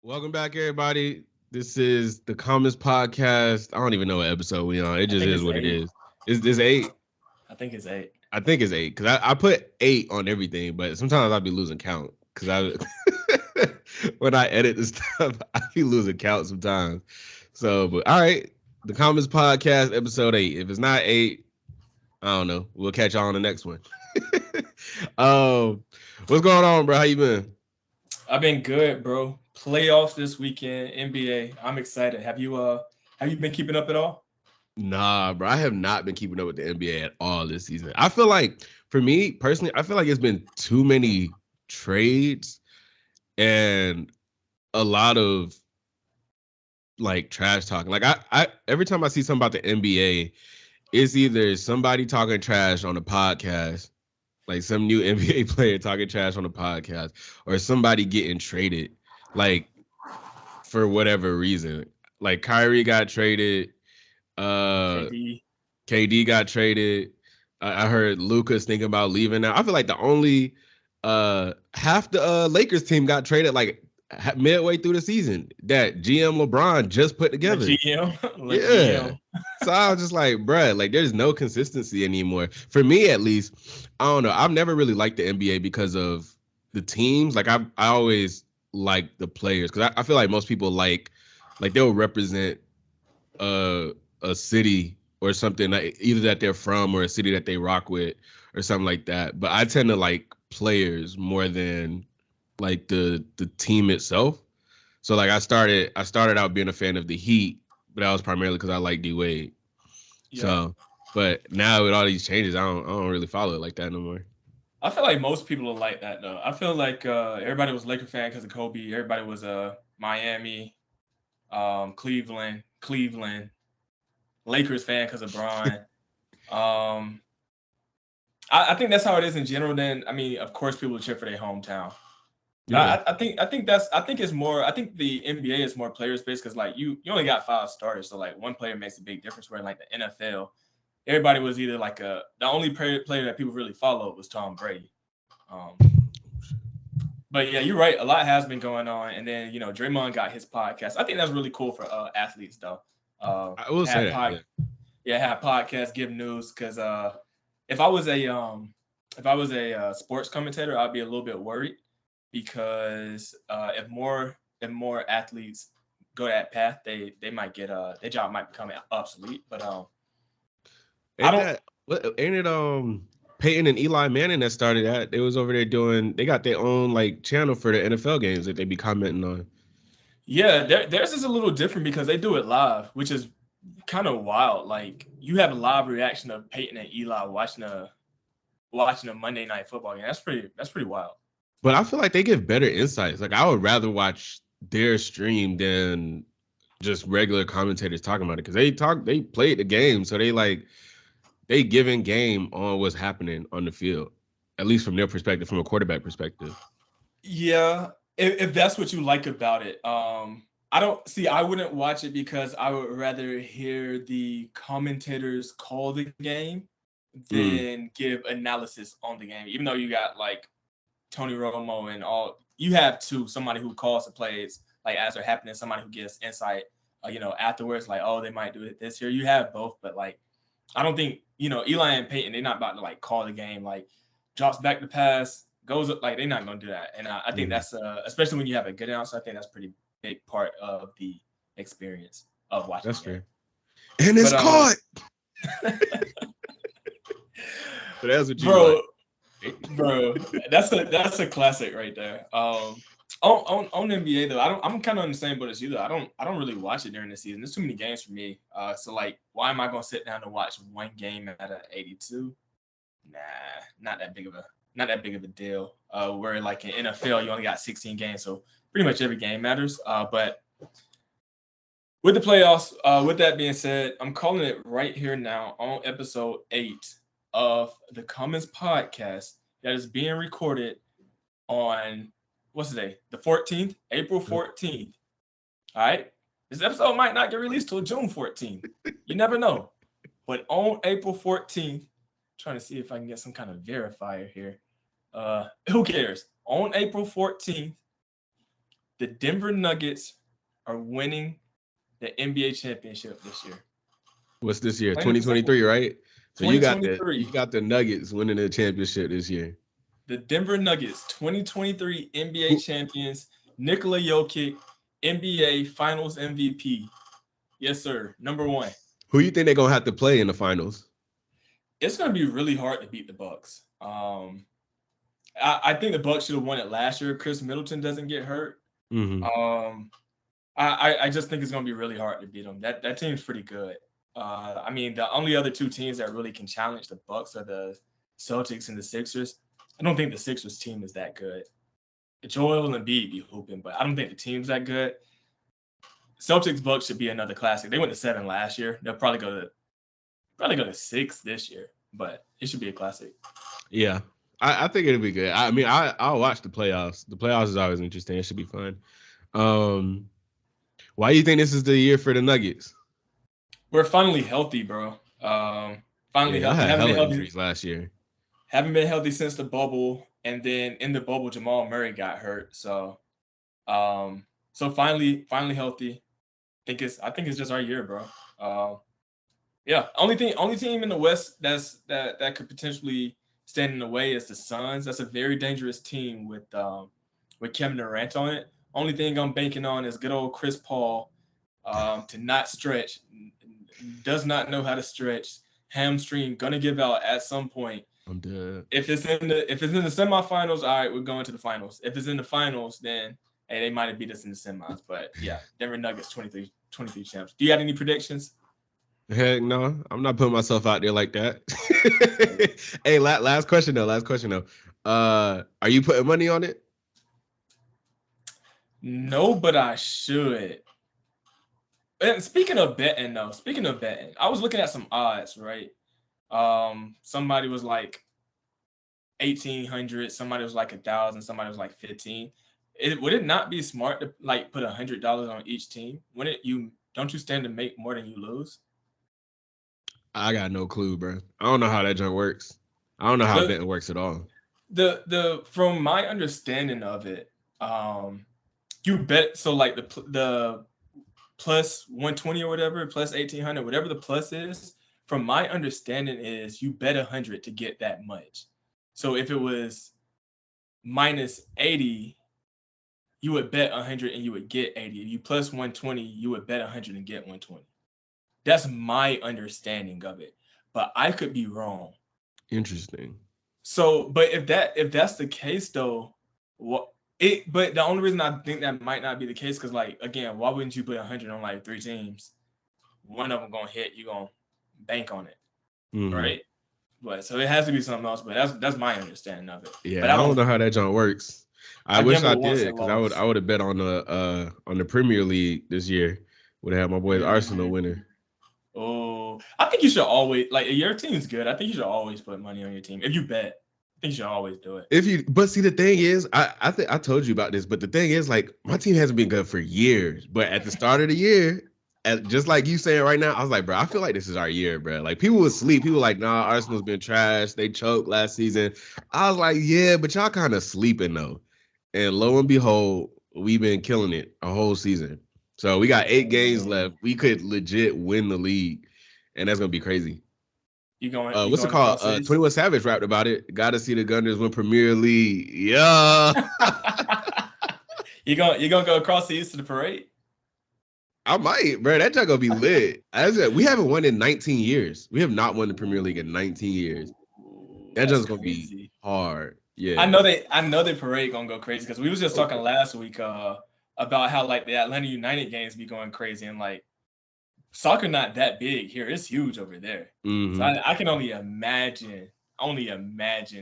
Welcome back, everybody. This is the Commons Podcast. I don't even know what episode we on. It I just think is it's what it eight. is. Is this eight? I think it's eight. I think it's eight because I put eight on everything, but sometimes I'll be losing count because I when I edit the stuff, I be losing count sometimes. So, but all right, the Commons Podcast, episode eight. If it's not eight, I don't know. We'll catch y'all on the next one. um, what's going on, bro? How you been? I've been good, bro. Playoffs this weekend, NBA. I'm excited. Have you been keeping up at all? Nah, bro. I have not been keeping up with the NBA at all this season. I feel like, for me personally, I feel like it's been too many trades and a lot of like trash talking. Like I every time I see something about the NBA, it's either somebody talking trash on a podcast, like some new NBA player talking trash on a podcast, or somebody getting traded, like for whatever reason. Like Kyrie got traded. Uh KD. KD got traded. I heard Luka's thinking about leaving now. I feel like the only half the Lakers team got traded like midway through the season that GM LeBron just put The together. GM. The Yeah. GM. So I was just like, bruh, like there's no consistency anymore. For me, at least, I don't know. I've never really liked the NBA because of the teams. Like I always like the players because I feel like most people like they'll represent a city or something like either that they're from or a city that they rock with or something like that. But I tend to like players more than like the team itself. So like I started out being a fan of the Heat, but that was primarily because I like D Wade. Yeah. So, but now with all these changes, I don't really follow it like that no more. I feel like most people are like that though. I feel like everybody was Laker fan because of Kobe. Everybody was Miami, Cleveland, Lakers fan because of Bron. Um, I think that's how it is in general. Then I mean, of course, people cheer for their hometown. But Yeah, I think it's more. I think the NBA is more players based because like you only got five starters, so like one player makes a big difference. Where in like the NFL, everybody was either like the only player that people really followed was Tom Brady. Um, but yeah, you're right. A lot has been going on, and then Draymond got his podcast. I think that's really cool for athletes though. I will say Have that. Yeah, have podcasts, give news because if I was a if I was a sports commentator, I'd be a little bit worried because if more athletes go that path, they might get their job might become obsolete. But I ain't don't. that ain't it? Peyton and Eli Manning that started that. They was over there doing. They got their own like channel for the NFL games that they be commenting on. Yeah, theirs is a little different because they do it live, which is kind of wild. Like you have a live reaction of Peyton and Eli watching a Monday night football game. That's pretty wild. But I feel like they give better insights. Like I would rather watch their stream than just regular commentators talking about it because they played the game, so they giving game on what's happening on the field, at least from their perspective, from a quarterback perspective. Yeah, if that's what you like about it. I don't see. I wouldn't watch it because I would rather hear the commentators call the game Mm, than give analysis on the game. Even though you got like Tony Romo and all, you have somebody who calls the plays like as they're happening, somebody who gives insight. Afterwards, like they might do it this year. You have both, but like I don't think Eli and Peyton. They're not about to like call the game like drops back the pass goes up like they're not gonna do that. And I think mm. that's especially when you have a good announcer. I think that's a pretty big part of the experience of watching That's the game. fair. And it's But caught. So that's what you bro, like. bro, that's a classic right there. On NBA though, I'm kind of on the same boat as you though. I don't really watch it during the season. There's too many games for me. So like, why am I gonna sit down and watch one game out of 82? Nah, not that big of a deal. Where like in NFL, you only got 16 games, so pretty much every game matters. But with the playoffs, with that being said, I'm calling it right here now on episode 8 of the Commons podcast that is being recorded on what's the day? The 14th, April 14th. All right. This episode might not get released till June 14th. You never know. But on April 14th, trying to see if I can get some kind of verifier here. Who cares? On April 14th, The Denver Nuggets are winning the NBA championship this year. What's this year? Plain and simple. 2023, right? So you got the 2023. Nuggets winning the championship this year. The Denver Nuggets, 2023 NBA Who, champions, Nikola Jokic, NBA Finals MVP. Yes, sir. Number one. who you think they're gonna have to play in the finals? It's going to be really hard to beat the Bucks. I think the Bucks should have won it last year. Chris Middleton doesn't get hurt. Mm-hmm. I just think it's going to be really hard to beat them. That team's pretty good. I mean, the only other two teams that really can challenge the Bucks are the Celtics and the Sixers. I don't think the Sixers team is that good. Joel and Embiid be hooping, but I don't think the team's that good. Celtics Bucks should be another classic. They went to 7 last year. They'll probably go to 6 this year, but it should be a classic. Yeah, I think it'll be good. I mean, I'll watch the playoffs. The playoffs is always interesting. It should be fun. Why do you think this is the year for the Nuggets? We're finally healthy, bro. Finally healthy. I had Haven't been hella healthy. injuries last year. Haven't been healthy since the bubble, and then in the bubble, Jamal Murray got hurt. So finally healthy. I think it's just our year, bro. Yeah. Only team in the West that could potentially stand in the way is the Suns. That's a very dangerous team with Kevin Durant on it. Only thing I'm banking on is good old Chris Paul to not stretch. Does not know how to stretch. Hamstring gonna give out at some point. I'm dead. If it's in the semifinals, all right, we're going to the finals. If it's in the finals, then hey, they might have beat us in the semis. But yeah, Denver Nuggets 23 champs. Do you have any predictions? Heck no, I'm not putting myself out there like that. Hey, last question though. Are you putting money on it? No, but I should. And speaking of betting, I was looking at some odds, right? Somebody was like 1,800, somebody was like 1,000, somebody was like 15. Would it not be smart to like put $100 on each team? Don't you stand to make more than you lose? I got no clue, bro. I don't know how that junk works. I don't know how betting works at all. The from my understanding of it, you bet. So like the plus 120 or whatever, plus 1,800, whatever the plus is. From my understanding is you bet 100 to get that much. So if it was minus 80, you would bet 100 and you would get 80. If you plus 120, you would bet 100 and get 120. That's my understanding of it, but I could be wrong. Interesting. So, but if that's the case though, but the only reason I think that might not be the case, because like again, why wouldn't you put 100 on like 3 teams? One of them gonna hit, you gonna bank on it, right? But so it has to be something else. But that's my understanding of it. Yeah, but I don't know how that junk works. I wish I did, because I would have bet on the Premier League this year. Would have had my boys Arsenal winner. Oh, I think you should always, like, if your team's good, I think you should always put money on your team. If you bet, I think you should always do it. But see, the thing is, I think I told you about this, but the thing is, like, my team hasn't been good for years. But at the start of the year, just like you saying right now, I was like, bro, I feel like this is our year, bro. Like, people would sleep. People were like, nah, Arsenal's been trash. They choked last season. I was like, yeah, but y'all kind of sleeping though. And lo and behold, we've been killing it a whole season. So we got 8 games left. We could legit win the league, and that's gonna be crazy. What's it called? 21 Savage rapped about it. Got to see the Gunners win Premier League. Yeah. You gonna go across the east to the parade? I might, bro. That junk gonna be lit. We haven't won in 19 years. We have not won the Premier League in 19 years. That junk's gonna be hard. Yeah. I know the parade gonna go crazy, because we was just talking last week about how like the Atlanta United games be going crazy, and like soccer not that big here. It's huge over there. So I can only imagine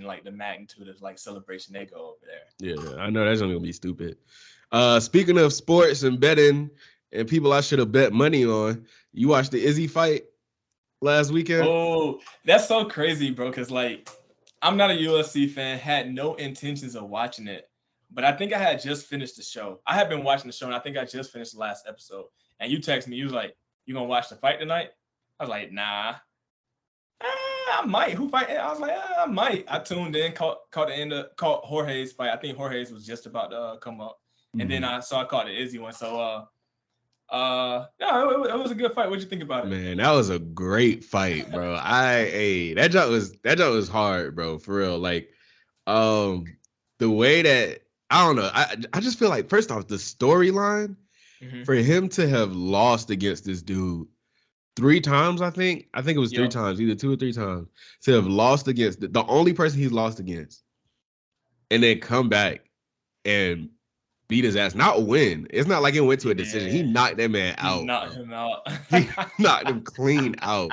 like the magnitude of like celebration they go over there. Yeah, I know that's gonna be stupid. Speaking of sports and betting and people I should have bet money on, you watched the Izzy fight last weekend? Oh, that's so crazy, bro, because like I'm not a UFC fan, had no intentions of watching it, but I think I had just finished the show. I had been watching the show, and I think I just finished the last episode. And you texted me, you was like, "You gonna watch the fight tonight?" I was like, "Nah." I might. Who fight? I was like, I might. I tuned in, caught Jorge's fight. I think Jorge's was just about to come up. and then I caught the Izzy one. So no, it was a good fight. What'd you think about it? Man, that was a great fight, bro. That joke was hard, bro, for real. Like, the way that I don't know, I just feel like first off, the storyline for him to have lost against this dude 3 times, I think it was 3 times, either 2 or 3 times, to have lost against the only person he's lost against, and then come back and beat his ass, not win. It's not like it went to a decision. He knocked that man He out. knocked him out. He knocked him clean out.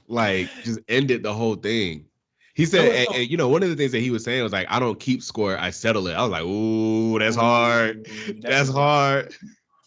Like, just ended the whole thing. He said, and one of the things that he was saying was like, I don't keep score, I settle it. I was like, ooh, that's hard. That's hard.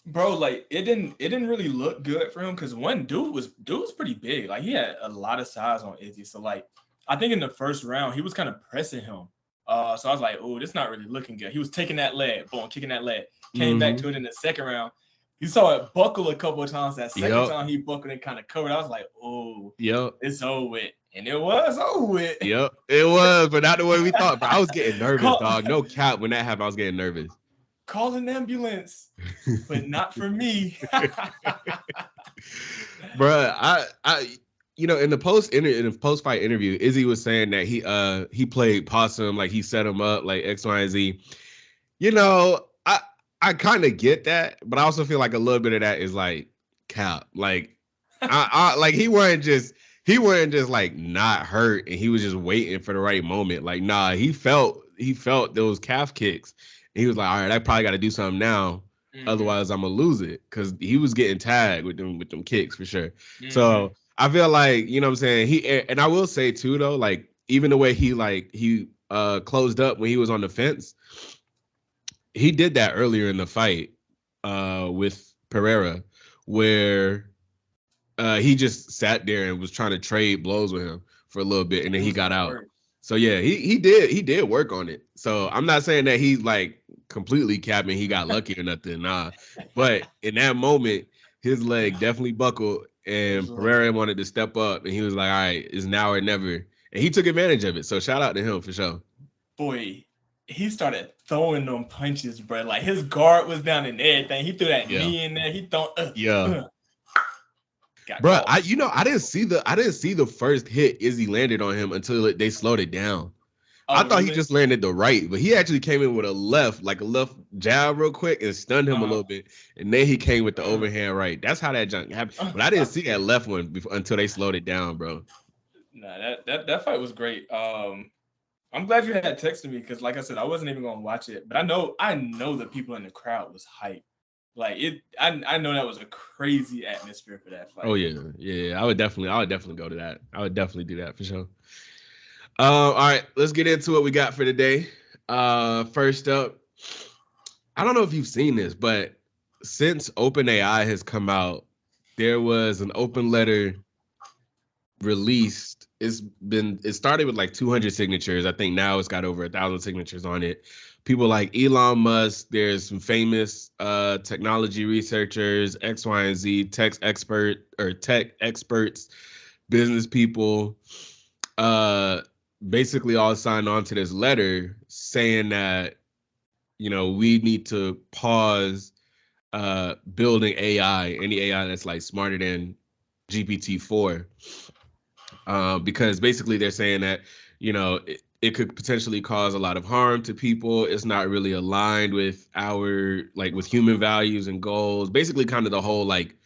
Bro, like it didn't really look good for him because one dude was pretty big. Like he had a lot of size on Izzy. So like I think in the first round he was kind of pressing him. So I was like, oh, this not really looking good. He was taking that leg, boom, kicking that leg. Came back to it in the second round. You saw it buckle a couple of times. That second time he buckled and kind of covered. I was like, oh, it's over with. And it was over with. Yep, it was, but not the way we thought. But I was getting nervous, dog. No cap. When that happened, I was getting nervous. Call an ambulance, but not for me. Bruh, I in the post fight interview, Izzy was saying that he played possum, like he set him up, like X, Y, and Z. I kind of get that, but I also feel like a little bit of that is like cap. Like I like he wasn't just like not hurt, and he was just waiting for the right moment. Like, nah, he felt those calf kicks. And he was like, all right, I probably got to do something now. Otherwise, I'm gonna lose it, because he was getting tagged with them kicks for sure. So I feel like, you know what I'm saying, and I will say too though, like even the way he closed up when he was on the fence, he did that earlier in the fight with Pereira, where he just sat there and was trying to trade blows with him for a little bit, and then he got out. So yeah, he did work on it. So I'm not saying that he's like completely capping, he got lucky or nothing, nah. But in that moment, his leg definitely buckled, and Pereira wanted to step up, and he was like, all right, it's now or never. And he took advantage of it. So shout out to him for sure. Boy, he started throwing them punches, bro. Like his guard was down and everything. He threw that knee in there. He threw Bro, I didn't see the first hit Izzy landed on him until they slowed it down. I thought he just landed the right, but he actually came in with a left jab real quick and stunned him a little bit, and then he came with the overhand right. That's how that junk happened. But I didn't see that left one until they slowed it down, bro. Nah, that fight was great. I'm glad you had texted me, because like I said, I wasn't even gonna watch it, but I know the people in the crowd was hyped. Like I know that was a crazy atmosphere for that fight. Oh yeah. I would definitely go to that. I would definitely do that for sure. All right, let's get into what we got for today. First up, I don't know if you've seen this, but since OpenAI has come out, there was an open letter released. It started with like 200 signatures. I think now it's got over 1,000 signatures on it. People like Elon Musk, there's some famous technology researchers, X, Y, and Z, tech experts, business people, basically all signed on to this letter saying that, we need to pause building any AI that's like smarter than GPT-4. Because basically they're saying that, it could potentially cause a lot of harm to people. It's not really aligned with with human values and goals. Basically kind of the whole, like,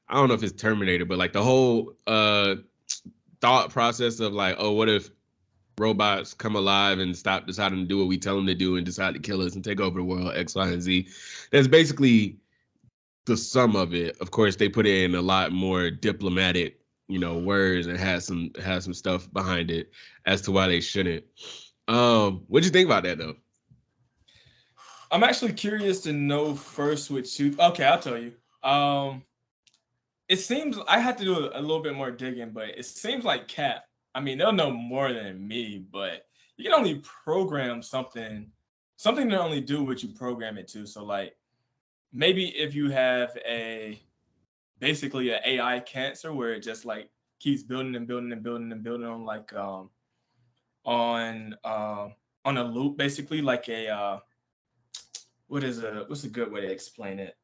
I don't know if it's Terminator, but like the whole thought process of like, oh, what if robots come alive and stop deciding to do what we tell them to do and decide to kill us and take over the world, X, Y, and Z. That's basically the sum of it. Of course, they put it in a lot more diplomatic, words, and has some stuff behind it as to why they shouldn't. What'd you think about that though? I'm actually curious to know first what you. Okay, I'll tell you. It seems I had to do a little bit more digging, but it seems like Cap. I mean, they'll know more than me, but you can only program something to only do what you program it to. So like maybe if you have basically an AI cancer where it just like keeps building and building and building and building on like on a loop, basically like a what's a good way to explain it?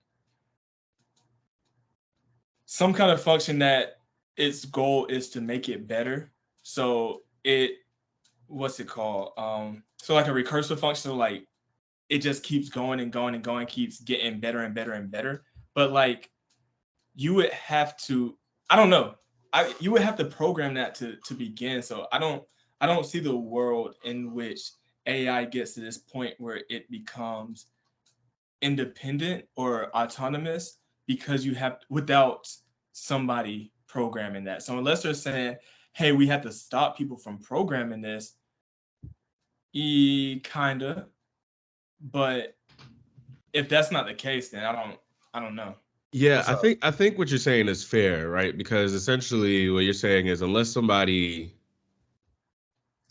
Some kind of function that its goal is to make it better. So it what's it called? So like a recursive function, so like it just keeps going and going and going, keeps getting better and better and better. But like you would have to, I don't know, you would have to program that to begin. So I don't see the world in which AI gets to this point where it becomes independent or autonomous because you have without somebody programming that. So unless they're saying, hey, we have to stop people from programming this, kinda. But if that's not the case, then I don't know. Yeah, What's up? I think what you're saying is fair, right? Because essentially what you're saying is unless somebody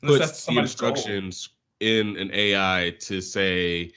Unless puts that's the somebody's goal. instructions in an AI to say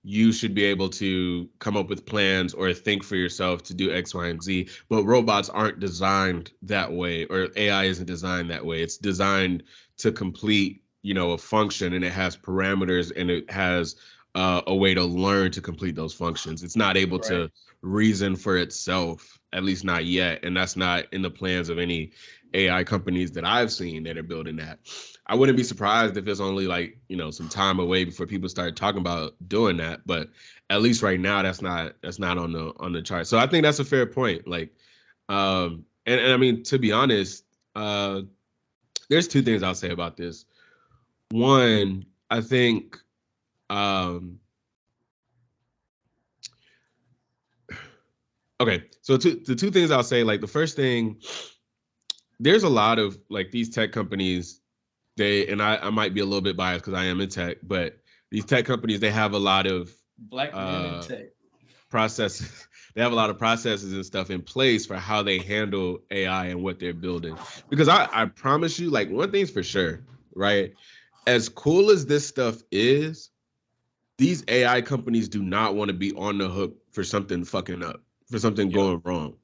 you should be able to come up with plans or think for yourself to do X, Y, and Z. But robots aren't designed that way, or AI isn't designed that way. It's designed to complete, a function, and it has parameters, and it has a way to learn to complete those functions. It's not able Right. to reason for itself, at least not yet, and that's not in the plans of any AI companies that I've seen that are building that. I wouldn't be surprised if it's only like, some time away before people start talking about doing that. But at least right now, that's not on the chart. So I think that's a fair point. Like, and I mean, to be honest, there's two things I'll say about this. One, I think, um, okay, so the two things I'll say, like the first thing, there's a lot of like these tech companies, and I might be a little bit biased because I am in tech, but these tech companies, they have a lot of Black men in uh tech. processes. They have a lot of processes and stuff in place for how they handle AI and what they're building. Because I promise you, like one thing's for sure, right? As cool as this stuff is, these AI companies do not want to be on the hook for something fucking up, for something Yep. going wrong.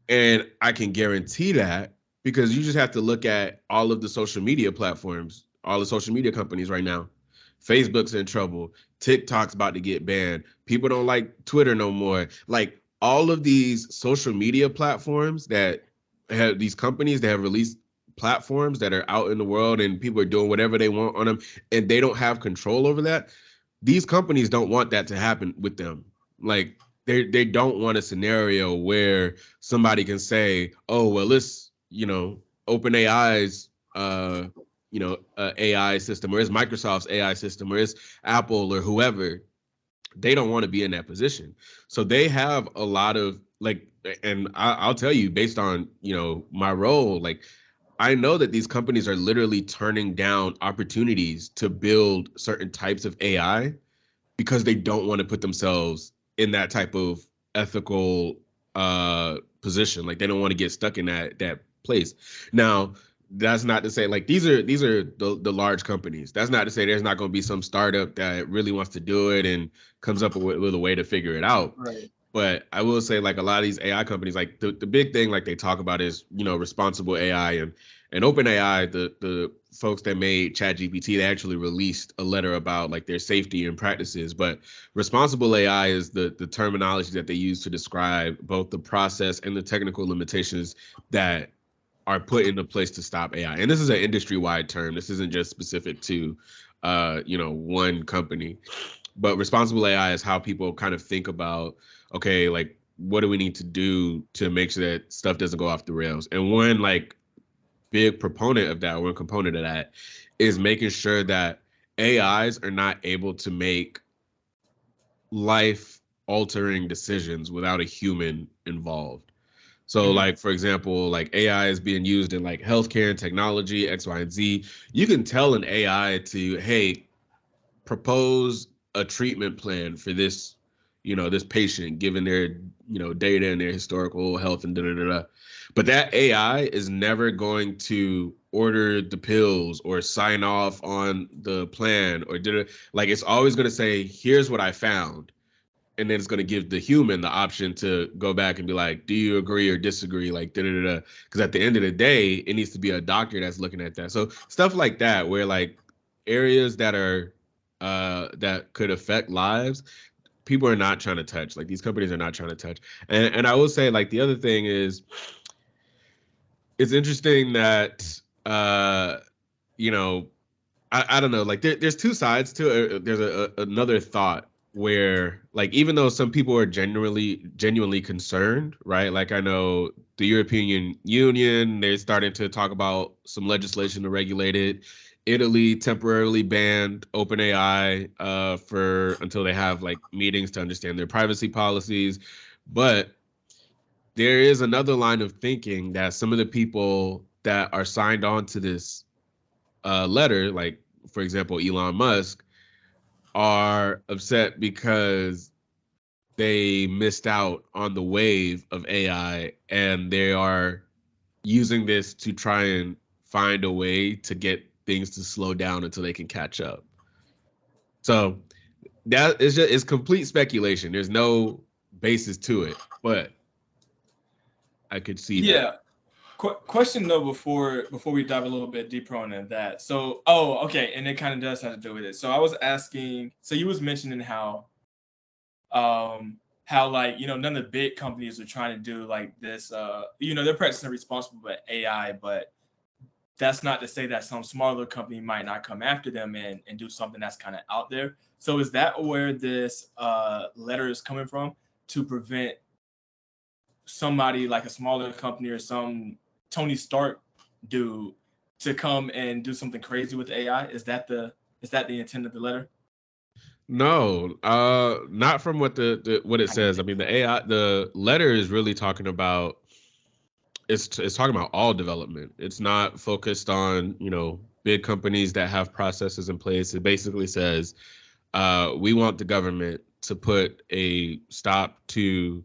And I can guarantee that because you just have to look at all of the social media platforms, all the social media companies right now. Facebook's in trouble. TikTok's about to get banned. People don't like Twitter no more. Like all of these social media platforms that have these companies that have released platforms that are out in the world and people are doing whatever they want on them and they don't have control over that. These companies don't want that to happen with them. Like they don't want a scenario where somebody can say, "Oh, well, this, OpenAI's, AI system, or it's Microsoft's AI system, or it's Apple or whoever." They don't want to be in that position, so they have a lot of like, and I'll tell you, based on my role, like I know that these companies are literally turning down opportunities to build certain types of AI because they don't want to put themselves in that type of ethical position. Like they don't want to get stuck in that place. Now, that's not to say like these are the large companies. That's not to say there's not going to be some startup that really wants to do it and comes up with a way to figure it out. Right. But I will say, like a lot of these AI companies, like the big thing, like they talk about is responsible AI and OpenAI. The folks that made ChatGPT, they actually released a letter about like their safety and practices. But responsible AI is the terminology that they use to describe both the process and the technical limitations that are put into place to stop AI. And this is an industry-wide term. This isn't just specific to one company. But responsible AI is how people kind of think about, okay, like what do we need to do to make sure that stuff doesn't go off the rails? And one like big proponent of that, one component of that is making sure that AIs are not able to make life altering decisions without a human involved. So Mm-hmm. like for example, like AI is being used in like healthcare and technology, X, Y, and Z. You can tell an AI to, hey, propose a treatment plan for this, this patient, given their, data and their historical health and da da da da. But that AI is never going to order the pills or sign off on the plan or did it. Like it's always going to say, "Here's what I found," and then it's going to give the human the option to go back and be like, "Do you agree or disagree?" Like da da da. Because at the end of the day, it needs to be a doctor that's looking at that. So stuff like that, where like areas that are that could affect lives, people are not trying to touch. Like these companies are not trying to touch. And I will say, like, the other thing is, it's interesting that you know, I don't know, like there's two sides to it. There's another thought where, like, even though some people are genuinely concerned, right? Like I know the European Union, they're starting to talk about some legislation to regulate it. Italy temporarily banned OpenAI for until they have like meetings to understand their privacy policies. But there is another line of thinking that some of the people that are signed on to this letter, like for example, Elon Musk, are upset because they missed out on the wave of AI and they are using this to try and find a way to get things to slow down until they can catch up. So that is just, it's complete speculation. There's no basis to it, but I could see that. Yeah. Question though, before we dive a little bit deeper on that. So, okay, and it kind of does have to do with it. So I was asking. So you was mentioning how like none of the big companies are trying to do like this. They're practicing responsible AI, but that's not to say that some smaller company might not come after them and do something that's kind of out there. So is that where this letter is coming from, to prevent somebody like a smaller company or some Tony Stark dude to come and do something crazy with AI? Is that the intent of the letter? No, not from what the what it says. I mean, the letter is really talking about, it's talking about all development. It's not focused on, big companies that have processes in place. It basically says, we want the government to put a stop to,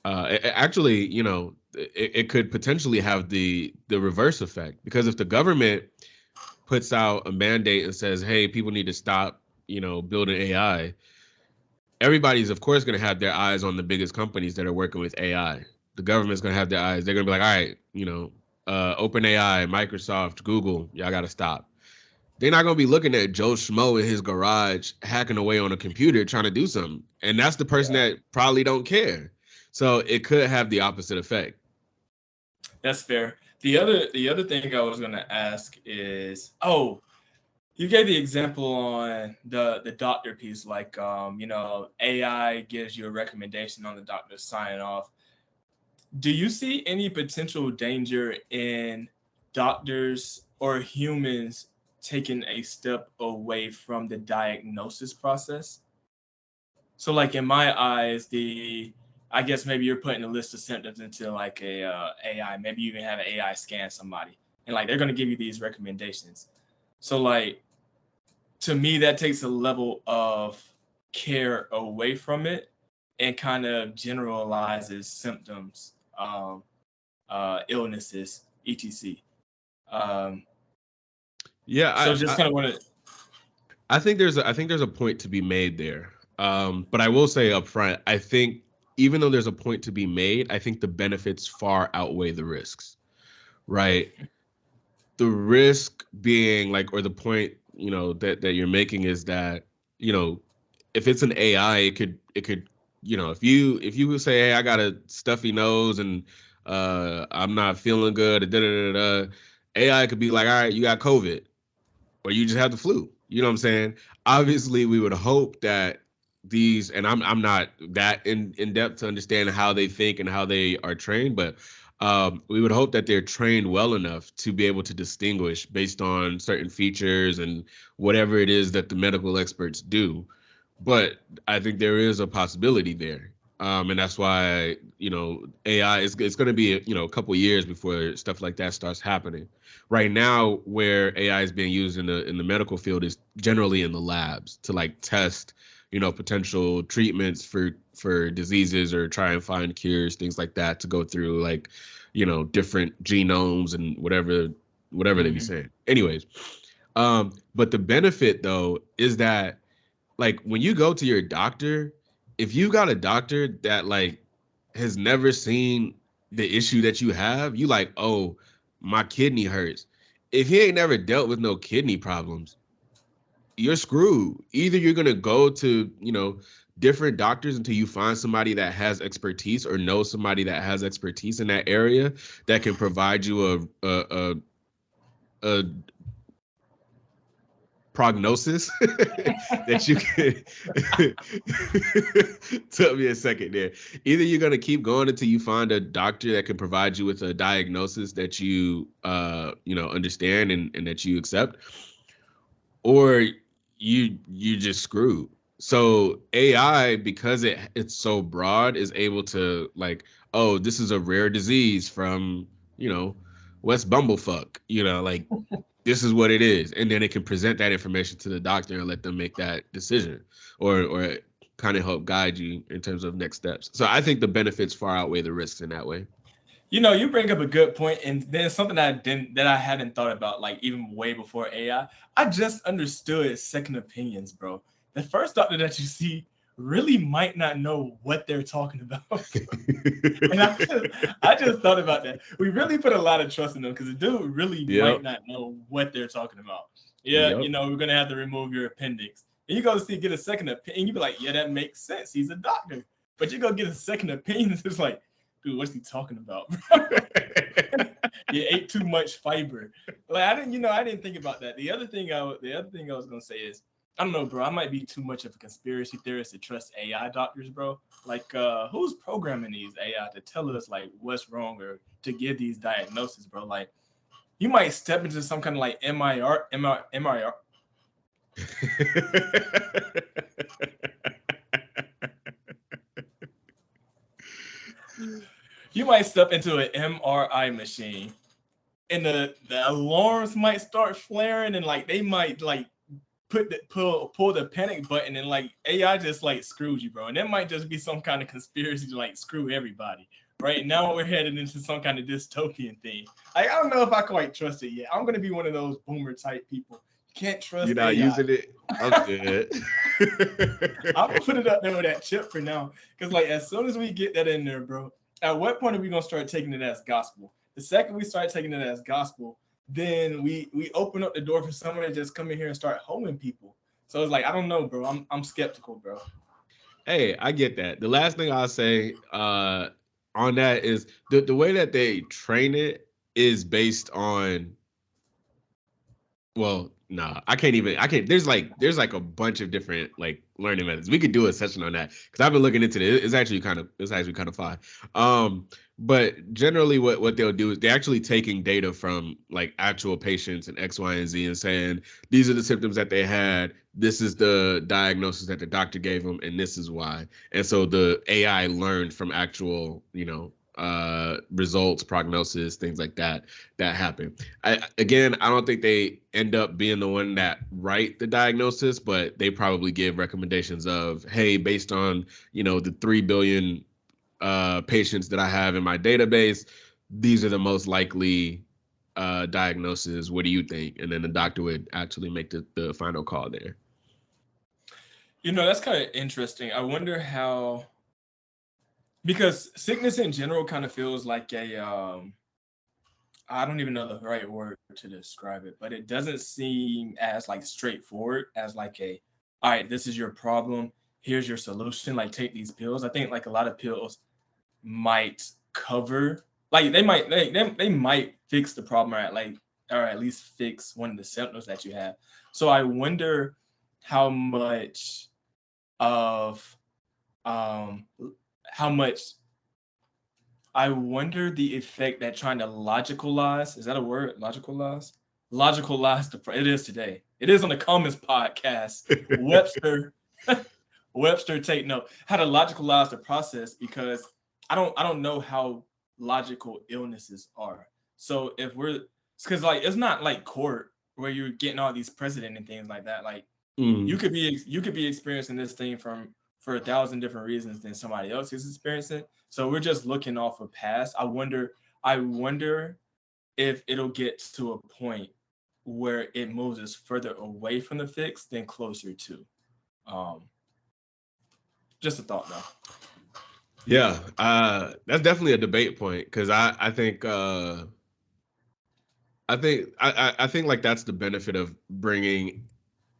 actually, it could potentially have the reverse effect, because if the government puts out a mandate and says, hey, people need to stop, building AI, everybody's of course going to have their eyes on the biggest companies that are working with AI. The government's going to have their eyes. They're going to be like, all right, OpenAI, Microsoft, Google, y'all got to stop. They're not going to be looking at Joe Schmo in his garage hacking away on a computer trying to do something. And that's the person Yeah, that probably don't care. So it could have the opposite effect. that's fair. The other thing I was gonna ask is, you gave the example on the doctor piece, like AI gives you a recommendation on the doctor sign off. Do you see any potential danger in doctors or humans taking a step away from the diagnosis process? So, like in my eyes, I guess maybe you're putting a list of symptoms into like a AI. Maybe you even have an AI scan somebody, and like they're gonna give you these recommendations. So, like, to me, that takes a level of care away from it and kind of generalizes symptoms, illnesses, etc. Um, Yeah, so just kind of want to. I think there's a point to be made there. But I will say up front, I think even though there's a point to be made, I think the benefits far outweigh the risks, right? The risk being like, or the point, that you're making is that, you know, if it's an AI, it could, if you would say, hey, I got a stuffy nose and I'm not feeling good, da da da da, AI could be like, all right, you got COVID or you just have the flu. You know what I'm saying? Obviously, we would hope that these, and I'm not that in depth to understand how they think and how they are trained, but we would hope that they're trained well enough to be able to distinguish based on certain features and whatever it is that the medical experts do. But I think there is a possibility there. And that's why, AI is, it's going to be, a couple years before stuff like that starts happening. Right now, where AI is being used in the medical field is generally in the labs to like test, potential treatments for diseases or try and find cures, things like that, to go through like, different genomes and whatever they be Mhm. saying. Anyways, but the benefit though is that, like, when you go to your doctor, if you got a doctor that like has never seen the issue that you have, you like, oh, my kidney hurts. If he ain't never dealt with no kidney problems, you're screwed. Either you're gonna go to, different doctors until you find somebody that has expertise or know somebody that has expertise in that area that can provide you a prognosis that you can. Took me a second there. Either you're gonna keep going until you find a doctor that can provide you with a diagnosis that you understand and that you accept, or you just screwed. So AI, because it's so broad, is able to like, oh, this is a rare disease from West Bumblefuck, like this is what it is, and then it can present that information to the doctor and let them make that decision, or kind of help guide you in terms of next steps. So I think the benefits far outweigh the risks in that way. You bring up a good point, and then something that I hadn't thought about, like even way before AI. I just understood second opinions, bro. The first doctor that you see really might not know what they're talking about. And I just thought about that. We really put a lot of trust in them because the dude really might Yep. not know what they're talking about. Yeah, Yep. we're gonna have to remove your appendix. And you go to get a second opinion, you be like, yeah, that makes sense. He's a doctor. But you go get a second opinion, it's like, dude, what's he talking about, bro? You ate too much fiber. Like I didn't think about that. The other thing I was gonna say is, I don't know, bro. I might be too much of a conspiracy theorist to trust AI doctors, bro. Like, who's programming these AI to tell us like what's wrong or to give these diagnoses, bro? Like, you might step into some kind of like MIR. You might step into an MRI machine, and the alarms might start flaring, and like they might like pull the panic button, and like AI just like screws you, bro. And that might just be some kind of conspiracy to like screw everybody. Right now we're headed into some kind of dystopian thing. I don't know if I quite trust it yet. I'm gonna be one of those boomer type people. You can't trust You're not AI. using it. I'm good. I'm gonna put it up there with that chip for now. Cause like as soon as we get that in there, bro, at what point are we gonna start taking it as gospel? The second we start taking it as gospel, then we open up the door for someone to just come in here and start hoeing people. So it's like, I don't know, bro. I'm skeptical, bro. Hey, I get that. The last thing I'll say on that is the way that they train it is based on, well, nah, I can't. There's like a bunch of different like learning methods. We could do a session on that because I've been looking into it. It's actually kind of fun. But generally, what they'll do is they're actually taking data from like actual patients and X, Y, and Z and saying these are the symptoms that they had. This is the diagnosis that the doctor gave them, and this is why. And so the AI learned from actual, results, prognosis, things like that happen. I don't think they end up being the one that write the diagnosis, but they probably give recommendations of, hey, based on the 3 billion patients that I have in my database, these are the most likely diagnoses. What do you think? And then the doctor would actually make the final call there. That's kind of interesting. I wonder how, because sickness in general kind of feels like a I don't even know the right word to describe it, but it doesn't seem as like straightforward as like a, all right, this is your problem. Here's your solution. Like take these pills. I think like a lot of pills might cover, like they might fix the problem, or at least fix one of the symptoms that you have. So I wonder how much of um how much I wonder the effect that trying to logicalize, is that a word? Logicalize? Logicalize it is today. It is on the Commons podcast. Webster, Webster take note. How to logicalize the process, because I don't know how logical illnesses are. So if we're, because like it's not like court where you're getting all these precedent and things like that. Like Mm. you could be experiencing this thing for 1,000 different reasons than somebody else is experiencing. So we're just looking off of past. I wonder if it'll get to a point where it moves us further away from the fix than closer to. Um, just a thought though. Yeah, that's definitely a debate point because I think like that's the benefit of bringing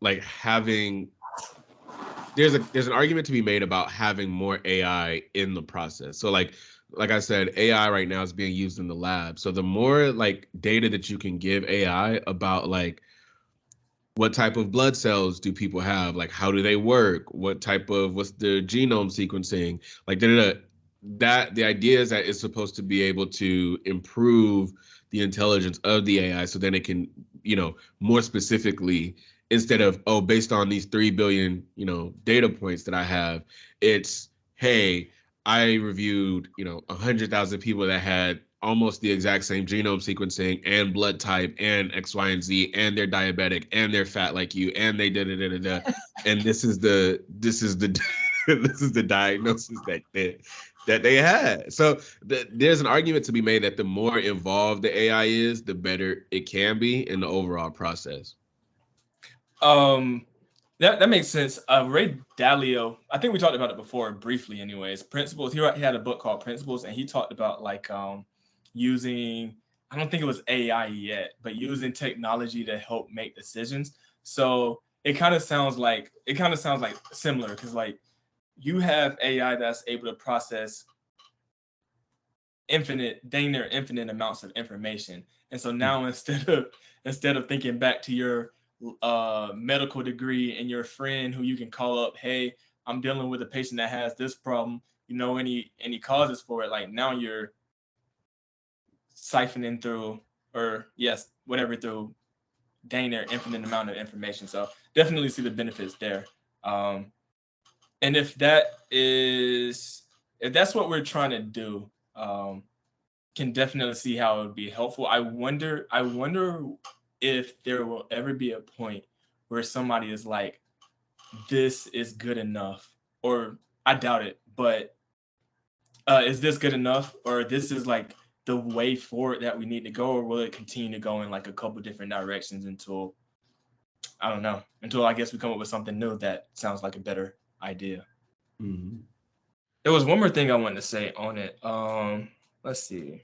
like having there's an argument to be made about having more AI in the process. So like I said, AI right now is being used in the lab. So the more like data that you can give AI about like what type of blood cells do people have, like how do they work, what's the genome sequencing, like that the idea is that it's supposed to be able to improve the intelligence of the AI so then it can, more specifically, instead of, oh, based on these 3 billion, data points that I have, it's, hey, I reviewed, 100,000 people that had almost the exact same genome sequencing and blood type and X, Y, and Z, and they're diabetic and they're fat like you, and they da. And this is the this is the diagnosis that they had. So there's an argument to be made that the more involved the AI is, the better it can be in the overall process. That makes sense. Ray Dalio, I think we talked about it before briefly anyways. Principles, he had a book called Principles, and he talked about like using, I don't think it was AI yet, but using technology to help make decisions. So it kind of sounds like similar, because like you have AI that's able to process infinite amounts of information. And so now instead of thinking back to your medical degree and your friend who you can call up, hey, I'm dealing with a patient that has this problem, any causes for it, like now you're siphoning through, or yes, whatever, through gaining their infinite amount of information. So definitely see the benefits there. And if that's what we're trying to do, can definitely see how it would be helpful. I wonder if there will ever be a point where somebody is like, this is good enough, or I doubt it, but is this good enough, or this is like the way forward that we need to go, or will it continue to go in like a couple different directions until I guess we come up with something new that sounds like a better idea. Mm-hmm. There was one more thing I wanted to say on it. Let's see.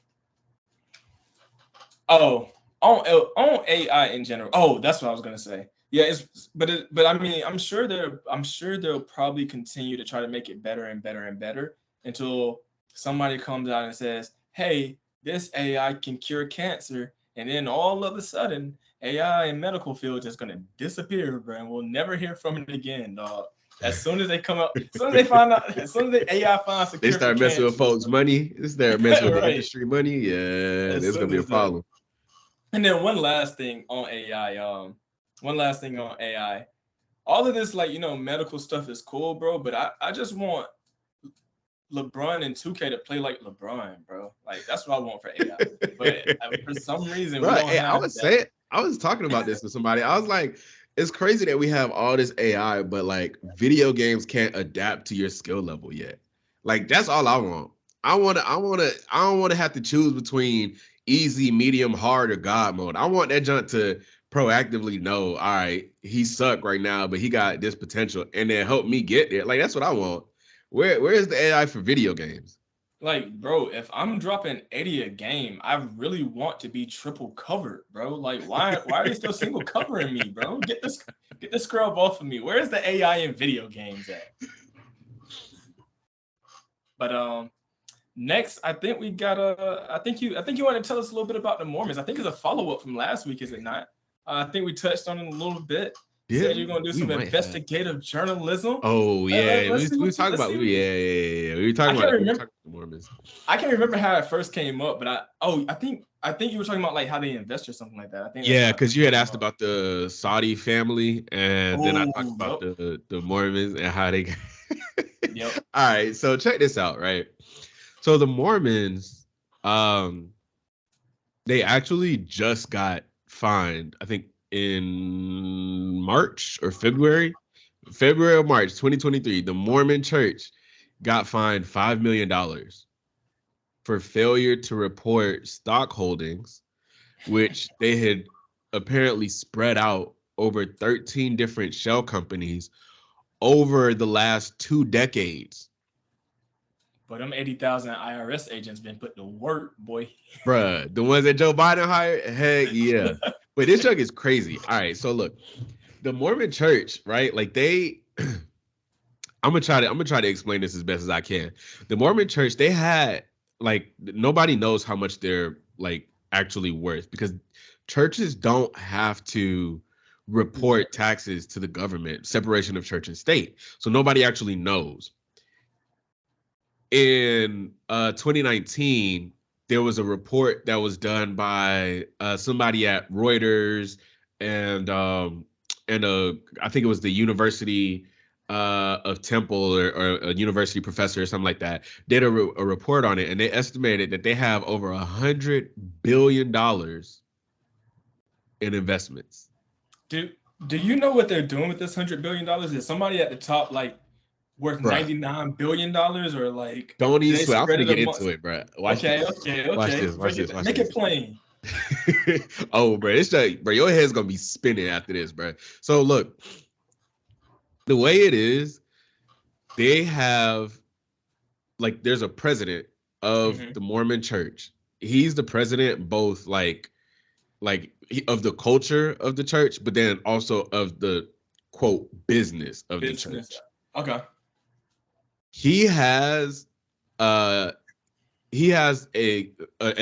Oh, on AI in general. Oh, that's what I was gonna say. Yeah, but I mean, I'm sure they'll probably continue to try to make it better and better and better until somebody comes out and says, "Hey, this AI can cure cancer," and then all of a sudden, AI in medical field is gonna disappear, bro, and we'll never hear from it again, dog. As soon as they come up, as soon as they find out, as soon as the AI finds a cure, they start for messing cancer, with folks' money. They start messing with the right? industry money. Yeah, As there's gonna soon be a as that. problem. And then one last thing on AI. One last thing on AI. All of this, like, medical stuff is cool, bro. But I just want LeBron and 2K to play like LeBron, bro. Like that's what I want for AI. But for some reason, we Bro, don't hey, have that. I was talking about this with somebody. I was like, it's crazy that we have all this AI, but like video games can't adapt to your skill level yet. Like that's all I want. I don't want to have to choose between easy, medium, hard, or God mode. I want that junk to proactively know, all right, he suck right now, but he got this potential, and then help me get there. Like that's what I want. Where is the AI for video games? Like, bro, if I'm dropping 80 a game, I really want to be triple covered, bro. Like, why are they still single covering me, bro? Get this scrub off of me. Where's the AI in video games at? But next, I think we got I think you want to tell us a little bit about the Mormons. I think it's a follow-up from last week, is it not? I think we touched on it a little bit. You said you're gonna do some investigative journalism. Oh yeah, Let's see we what talking about. Yeah. We were talking about the Mormons. I can't remember how it first came up, but I think you were talking about like how they invest or something like that. I think yeah, because you had asked about the Saudi family, and then I talked about the Mormons and how they. Yep. All right, so check this out, right? So the Mormons, they actually just got fined. I think in March or February or March 2023. The Mormon Church got fined $5 million for failure to report stock holdings, which they had apparently spread out over 13 different shell companies over the last 2 decades. But them 80,000 IRS agents been put to work, boy. Bruh, the ones that Joe Biden hired? Heck yeah. But this junk is crazy. All right, so look. the Mormon Church, right? Like I'm gonna try to explain this as best as I can. The Mormon Church, they had like nobody knows how much they're like actually worth because churches don't have to report taxes to the government, separation of church and state. So nobody actually knows. In 2019, there was a report that was done by somebody at Reuters and I think it was the University of Temple or a university professor or something like that did a report on it, and they estimated that they have over $100 billion in investments. Do you know what they're doing with this $100 billion? Is somebody at the top like worth Bruh, $99 billion, or like don't do even they sweat. I'm spread gonna it get amongst? into it, bro. Watch Okay, this. okay, Watch okay. this. Watch this. Watch Make it this. plain. Oh, bro, it's like, bro, your head's gonna be spinning after this, bro. So look, the way it is, they have like there's a president of Mm-hmm. the Mormon Church. He's the president both of the culture of the church, but then also of the quote business of the Business. church. Okay. He has uh he has an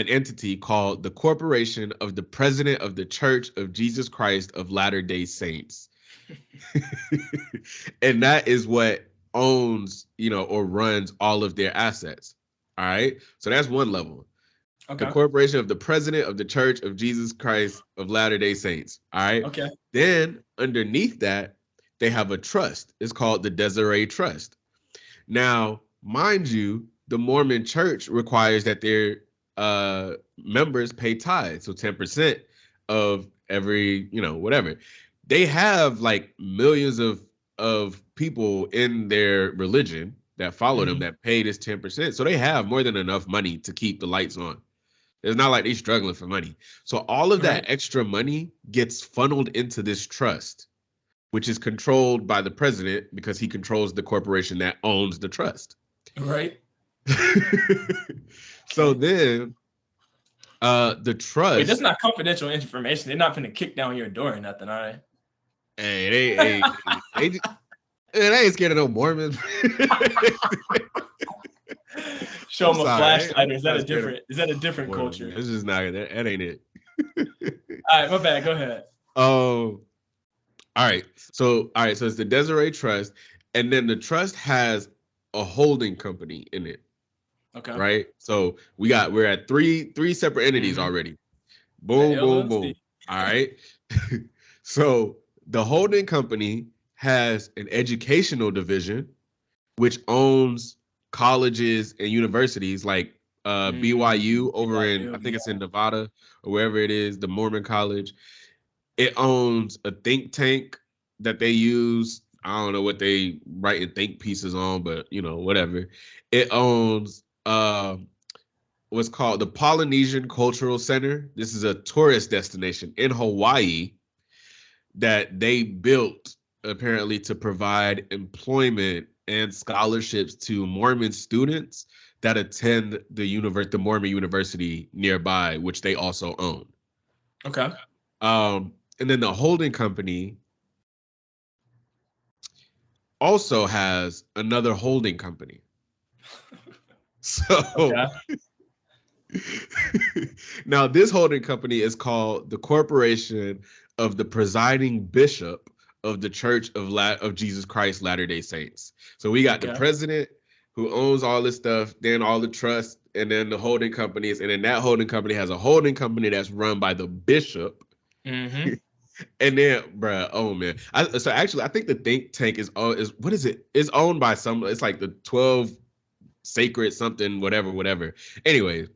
entity called the Corporation of the President of the Church of Jesus Christ of Latter-day Saints. And that is what owns, or runs all of their assets. All right. So that's one level. The Okay. Corporation of the President of the Church of Jesus Christ of Latter-day Saints. All right. Okay. Then underneath that, they have a trust. It's called the Deseret Trust. Now, mind you, the Mormon Church requires that their members pay tithes, so 10% of every, whatever. They have like millions of people in their religion that follow them Mm-hmm. that pay this 10%. So they have more than enough money to keep the lights on. It's not like they're struggling for money. So all of that Right. extra money gets funneled into this trust, which is controlled by the president because he controls the corporation that owns the trust. Right. So Okay. then the Wait, that's trust, not confidential information. They're not gonna kick down your door or nothing, are they? hey, they ain't scared of no Mormons. Show I'm them a sorry. flashlight, or is that Not a scared of different? Is that a different Mormons, culture? man. It's just not that ain't it. All right, my bad. Go ahead. Oh, all right. So it's the Deseret Trust, and then the trust has a holding company in it, Okay. right? So we're at three separate entities Mm-hmm. already. The Boom, boom, LLC. boom. All right. So the holding company has an educational division, which owns colleges and universities like BYU over in, I BYU, think yeah. it's in Nevada or wherever it is, the Mormon College. It owns a think tank that they use. I don't know what they write and think pieces on, but whatever. It owns what's called the Polynesian Cultural Center. This is a tourist destination in Hawaii that they built apparently to provide employment and scholarships to Mormon students that attend the Mormon University nearby, which they also own. Okay. And then the holding company also has another holding company. So Okay. now this holding company is called the Corporation of the Presiding Bishop of the Church of Jesus Christ Latter-day Saints. So we got the Okay. president who owns all this stuff, then all the trust, and then the holding companies, and then that holding company has a holding company that's run by the bishop. Mm-hmm. And then, bruh, oh man. So actually, I think the think tank is what is it? It's owned by some. It's like the 12 sacred something, whatever. Anyways,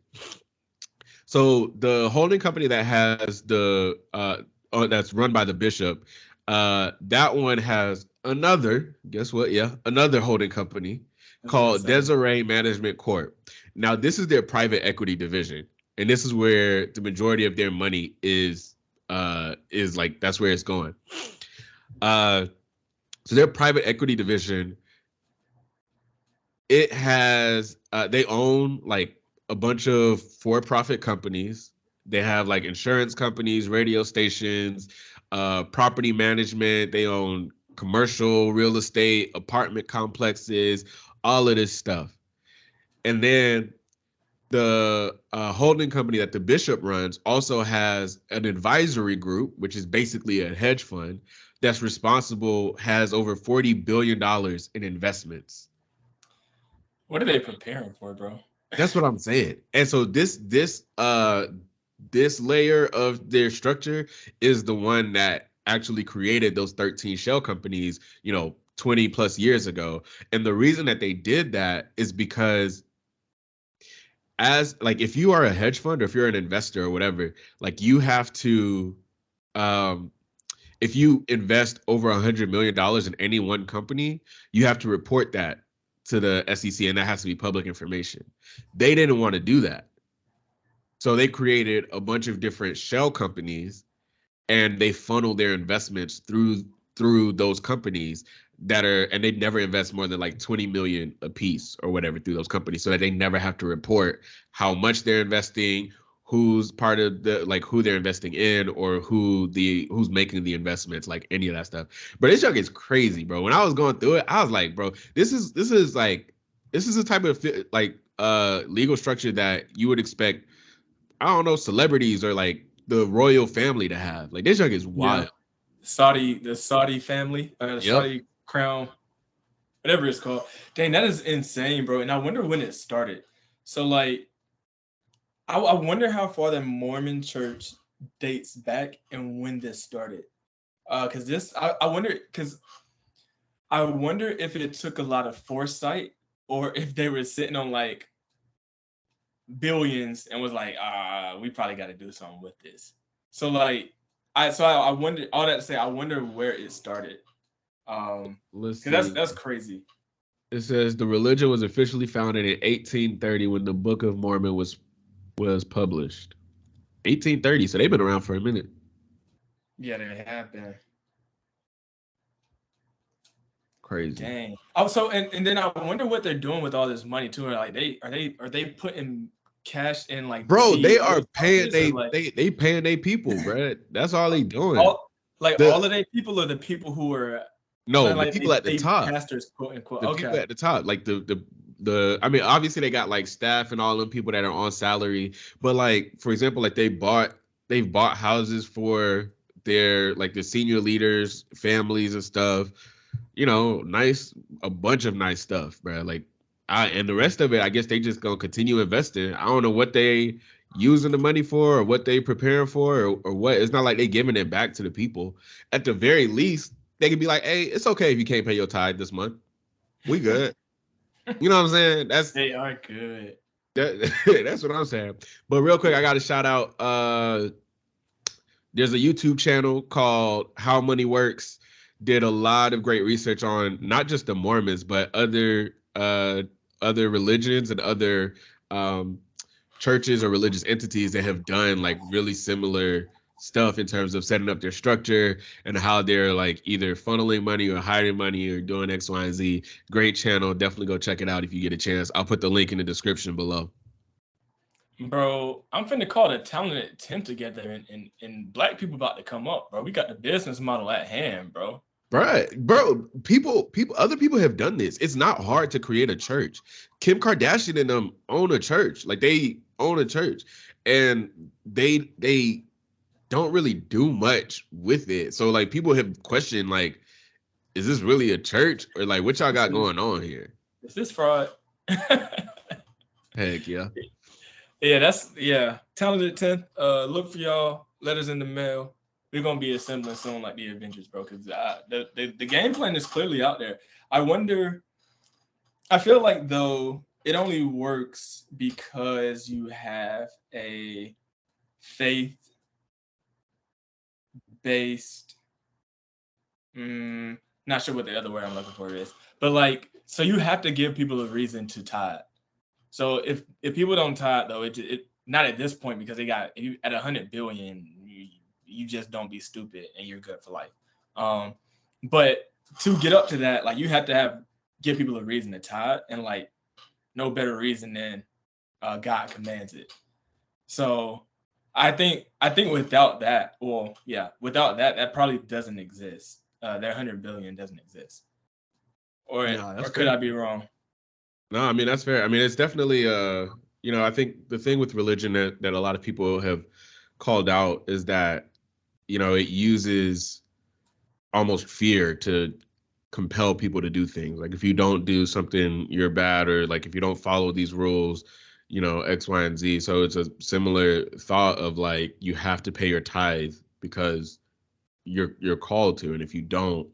so the holding company that has that's run by the bishop, that one has another. Guess what? Yeah, another holding company I was about to called say. Deseret Management Corp. Now, this is their private equity division, and this is where the majority of their money is like that's where it's going. Uh, so their private equity division, it has they own like a bunch of for-profit companies. They have like insurance companies, radio stations, property management. They own commercial real estate, apartment complexes, all of this stuff. And then the holding company that the bishop runs also has an advisory group, which is basically a hedge fund that's responsible, has over $40 billion in investments. What are they preparing for, bro? That's what I'm saying. And so this layer of their structure is the one that actually created those 13 shell companies, 20 plus years ago. And the reason that they did that is because as like if you are a hedge fund or if you're an investor or whatever, like you have to um if you invest over $100 million in any one company, you have to report that to the SEC, and that has to be public information. They didn't want to do that. So they created a bunch of different shell companies, and they funnel their investments through those companies and they never invest more than like 20 million a piece or whatever through those companies, so that they never have to report how much they're investing, who's part of the, like, who they're investing in, or who's making the investments, like any of that stuff. But this junk is crazy, bro. When I was going through it, I was like, bro, this is a type of like legal structure that you would expect, I don't know, celebrities or like the royal family to have. Like, this junk is Yeah, wild. the Saudi family, the Yep. Saudi crown, whatever it's called. Dang, that is insane, bro. And I wonder when it started. So like, I wonder how far the Mormon Church dates back and when this started. Because I wonder if it took a lot of foresight or if they were sitting on like billions and was like, we probably got to do something with this. So like, I wonder, all that to say, I wonder where it started. Let's Because see. that's crazy. It says the religion was officially founded in 1830 when the Book of Mormon was published. 1830, so they've been around for a minute. Yeah, they have been. Crazy. Dang. Oh, so and then I wonder what they're doing with all this money too. Like are they putting cash in like Bro, the they other are paying companies or like they paying their people, bro. That's all they doing. all like The all of their people or the people who are No, the like people at the they top. pastors quote unquote. The people Okay. at the top, like the I mean, obviously they got like staff and all them people that are on salary, but like, for example, like they've bought houses for their, like, the senior leaders, families and stuff. Nice, a bunch of nice stuff, bro. Like, and the rest of it, I guess they just gonna continue investing. I don't know what they using the money for, or what they preparing for, or what. It's not like they giving it back to the people. At the very least, they could be like, hey, it's okay if you can't pay your tithe this month. We good. You know what I'm saying? They are good. That's what I'm saying. But real quick, I got to shout out. There's a YouTube channel called How Money Works. Did a lot of great research on not just the Mormons, but other religions and other um, churches or religious entities that have done like really similar stuff in terms of setting up their structure and how they're like either funneling money or hiding money or doing X, Y, and Z. Great channel. Definitely go check it out if you get a chance. I'll put the link in the description below. Bro, I'm finna call the talented 10 together and black people about to come up, bro. We got the business model at hand, bro. Bro, other people have done this. It's not hard to create a church. Kim Kardashian and them own a church. Like, they own a church, and they don't really do much with it. So like, people have questioned, like, is this really a church, or like, what y'all This got is going on here? is this fraud? Heck yeah. Yeah. Talented 10. Look for y'all. Letters in the mail. We're gonna be assembling soon, like the Avengers, bro. Because the game plan is clearly out there. I wonder. I feel like though it only works because you have a faith based. Not sure what the other word I'm looking for is, but like, so you have to give people a reason to tithe. So if people don't tithe though, it not at this point, because they got you at 100 billion, you just don't be stupid and you're good for life. But to get up to that, like, you have to give people a reason to tithe, and like no better reason than God commands it. So I think without that, without that, that probably doesn't exist. That 100 billion doesn't exist. No, that's Or could fair. I be wrong? No, I mean that's fair. I mean it's definitely I think the thing with religion that a lot of people have called out is that it uses almost fear to compel people to do things. Like if you don't do something, you're bad, or like if you don't follow these rules, X, Y, and Z. So it's a similar thought of like you have to pay your tithe because you're called to, and if you don't,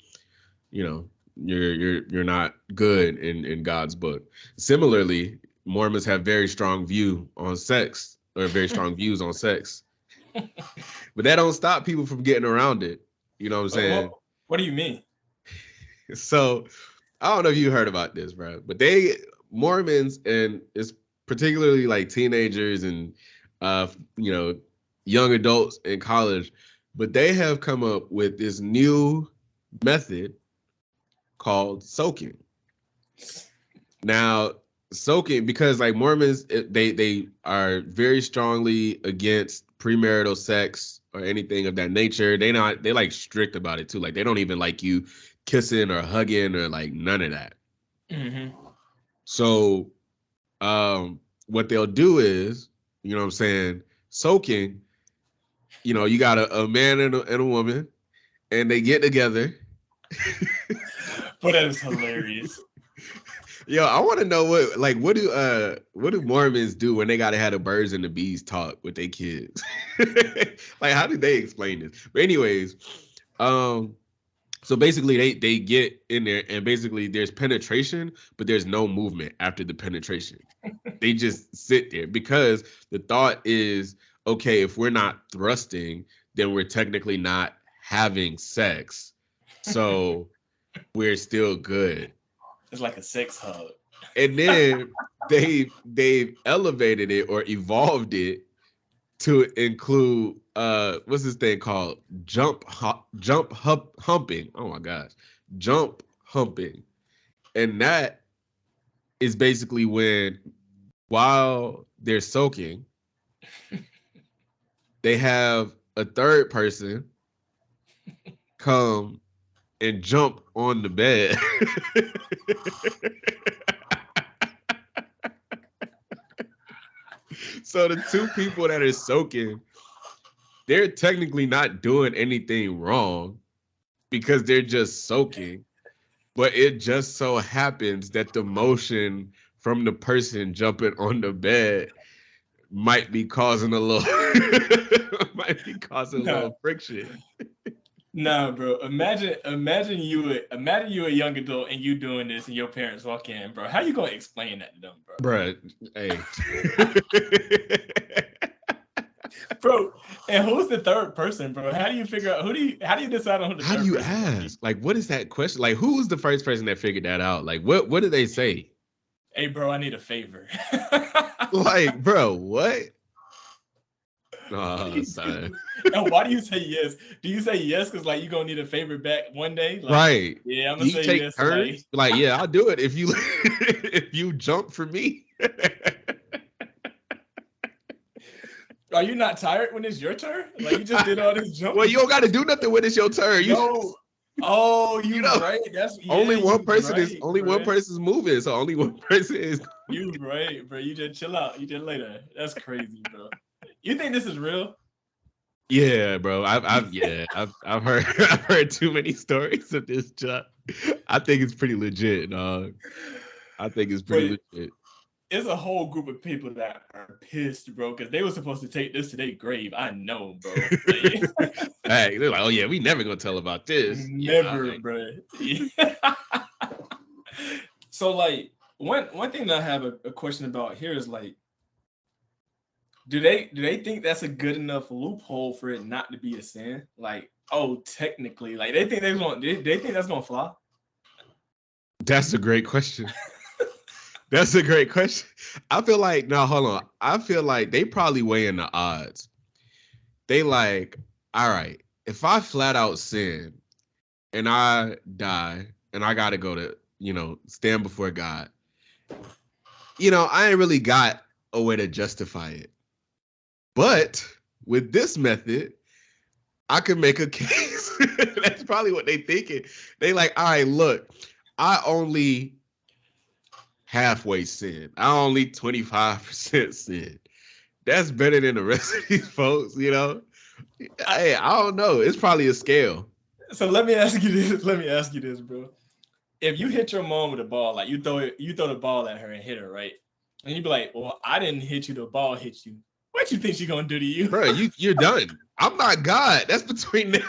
you know, you're not good in God's book. Similarly, Mormons have very strong view on sex, or very strong views on sex, but that don't stop people from getting around it. You know what I'm saying? What do you mean? So I don't know if you heard about this, bro, but Mormons, and it's particularly like teenagers and uh you know young adults in college, but they have come up with this new method called soaking. Now, soaking, because like Mormons, they are very strongly against premarital sex or anything of that nature. They like strict about it too. Like they don't even like you kissing or hugging or like none of that. Mm-hmm. So what they'll do is, what I'm saying, soaking, you got a man and a woman, and they get together. But that is hilarious. Yo, I want to know what do Mormons do when they gotta have the birds and the bees talk with their kids? Like, how do they explain this? But anyways, um, so basically they get in there and basically there's penetration, but there's no movement after the penetration. They just sit there because the thought is, okay, if we're not thrusting, then we're technically not having sex. So we're still good. It's like a sex hug. And then they've elevated it or evolved it to include what's this thing called, humping. Oh my gosh, jump humping. And that is basically when, while they're soaking, they have a third person come and jump on the bed. So the two people that are soaking, they're technically not doing anything wrong because they're just soaking. But it just so happens that the motion from the person jumping on the bed might be causing a little No, friction. no, bro. Imagine you a young adult and you doing this and your parents walk in, bro. How you gonna explain that to them, bro? Bruh, hey. Bro, and who's the third person, bro? How do you figure out how do you decide on who the How do third you person is gonna be? ask? Like, what is that question? Like, who was the first person that figured that out? Like, what did they say? Hey, bro, I need a favor. Like, bro, what? Oh, son. And why do you say yes? Do you say yes because like you gonna need a favor back one day? Like, Right. yeah, I'm gonna You say take yes. turns? Like, yeah, I'll do it if you if you jump for me. Are you not tired when it's your turn? Like you just did all this jumping. Well, you don't got to do nothing when it's your turn. No. Oh, you right. That's only one you person right, only bro. one person's moving, so only one person is. You right, bro. You just chill out. You just later. That's crazy, bro. You think this is real? Yeah, bro. I've heard I've heard too many stories of this job. I think it's pretty legit, dog. I think it's pretty But legit. it's a whole group of people that are pissed, bro, because they were supposed to take this to their grave. I know, bro. Like, Hey, they're like, oh yeah, we never gonna tell about this. never, Yeah, bro. Yeah. So, like, one thing that I have a question about here is like, do they think that's a good enough loophole for it not to be a sin? Like, oh, technically, like they think that's gonna fly? that's a great question. That's a great question. I feel like, no, hold on. I feel like they probably weigh in the odds. They like, all right, if I flat out sin and I die and I gotta go to, stand before God, I ain't really got a way to justify it. But with this method, I could make a case. That's probably what they thinking. They like, all right, look, I only halfway sin. I only 25% sin. That's better than the rest of these folks, you know? Hey, I don't know. It's probably a scale. So let me ask you this. Let me ask you this, bro. If you hit your mom with a ball, like you throw the ball at her and hit her, right? And you be like, well, I didn't hit you, the ball hit you. What you think she gonna do to you? Bro, you're done. I'm not God. That's between them.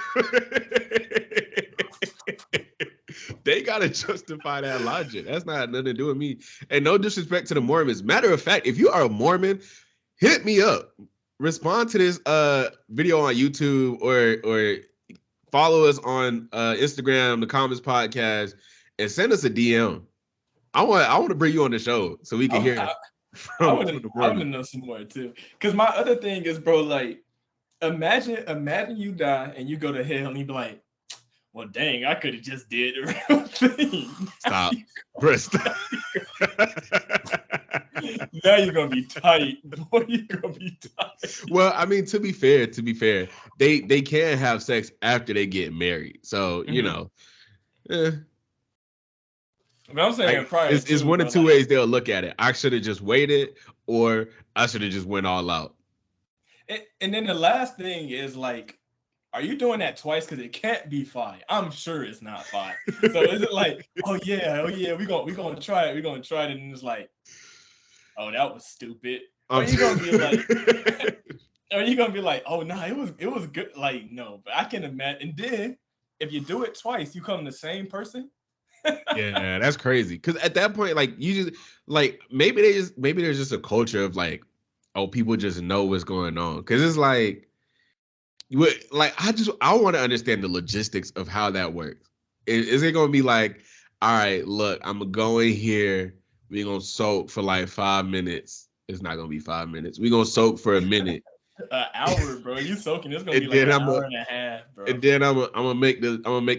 They gotta justify that logic. That's not nothing to do with me. And no disrespect to the Mormons. Matter of fact, if you are a Mormon, hit me up. Respond to this video on YouTube or follow us on Instagram, the Comments Podcast, and send us a DM. I want to bring you on the show so we can hear I want to know some more too. Because my other thing is, bro, like imagine you die and you go to hell and you be like, well, dang, I could have just did the real thing. Stop. Bro, stop. Now you're gonna be tight. Boy, you're gonna be tight. Well, I mean, to be fair, they can have sex after they get married. So, you know. But I'm saying like, it's one of two ways they'll look at it. I should have just waited, or I should have just went all out. And then the last thing is like, are you doing that twice? Because it can't be 5. I'm sure it's not 5. So is it like, oh yeah, we're gonna try it, and it's like, oh, that was stupid. Are you gonna be like, are you gonna be like, oh no, it was good? Like, no, but I can imagine. And then if you do it twice, you come the same person. Yeah, that's crazy. Because at that point, like you just like maybe there's just a culture of like, oh, people just know what's going on. Because it's like, I want to understand the logistics of how that works. Is it gonna be like, all right, look, I'm gonna go in here, we're gonna soak for like 5 minutes. It's not gonna be 5 minutes. We're gonna soak for a minute. An hour, bro. You soaking? It's gonna be like an hour and a half, bro. And then I'm gonna make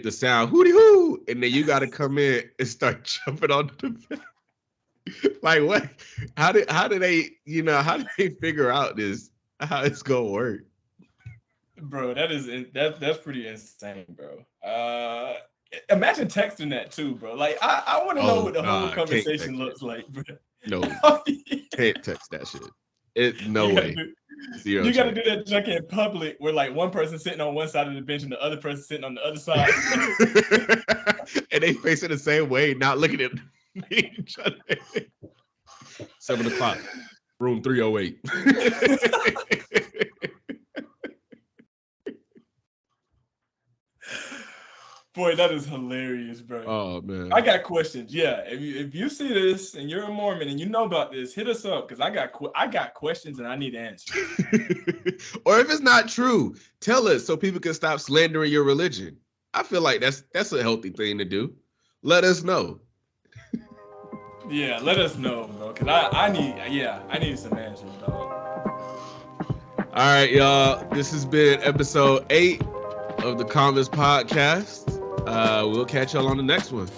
the sound hooty hoo, and then you gotta come in and start jumping on the bed. Like what? How do they figure out this? How it's gonna work? Bro, that's pretty insane, bro. Imagine texting that too, bro. Like I want to know what the whole conversation looks like, bro. No, can't text that shit. No way. Zero. You got to do that junk in public where like one person sitting on one side of the bench and the other person sitting on the other side. And they face it the same way, not looking at each other. 7 o'clock, room 308. Boy, that is hilarious, bro. Oh man, I got questions. Yeah, if you see this and you're a Mormon and you know about this, hit us up because I got questions and I need answers. Or if it's not true, tell us so people can stop slandering your religion. I feel like that's a healthy thing to do. Let us know. Yeah, let us know, bro. Cause I need some answers, dog. All right, y'all. This has been episode 8 of the Converse Podcast. We'll catch y'all on the next one.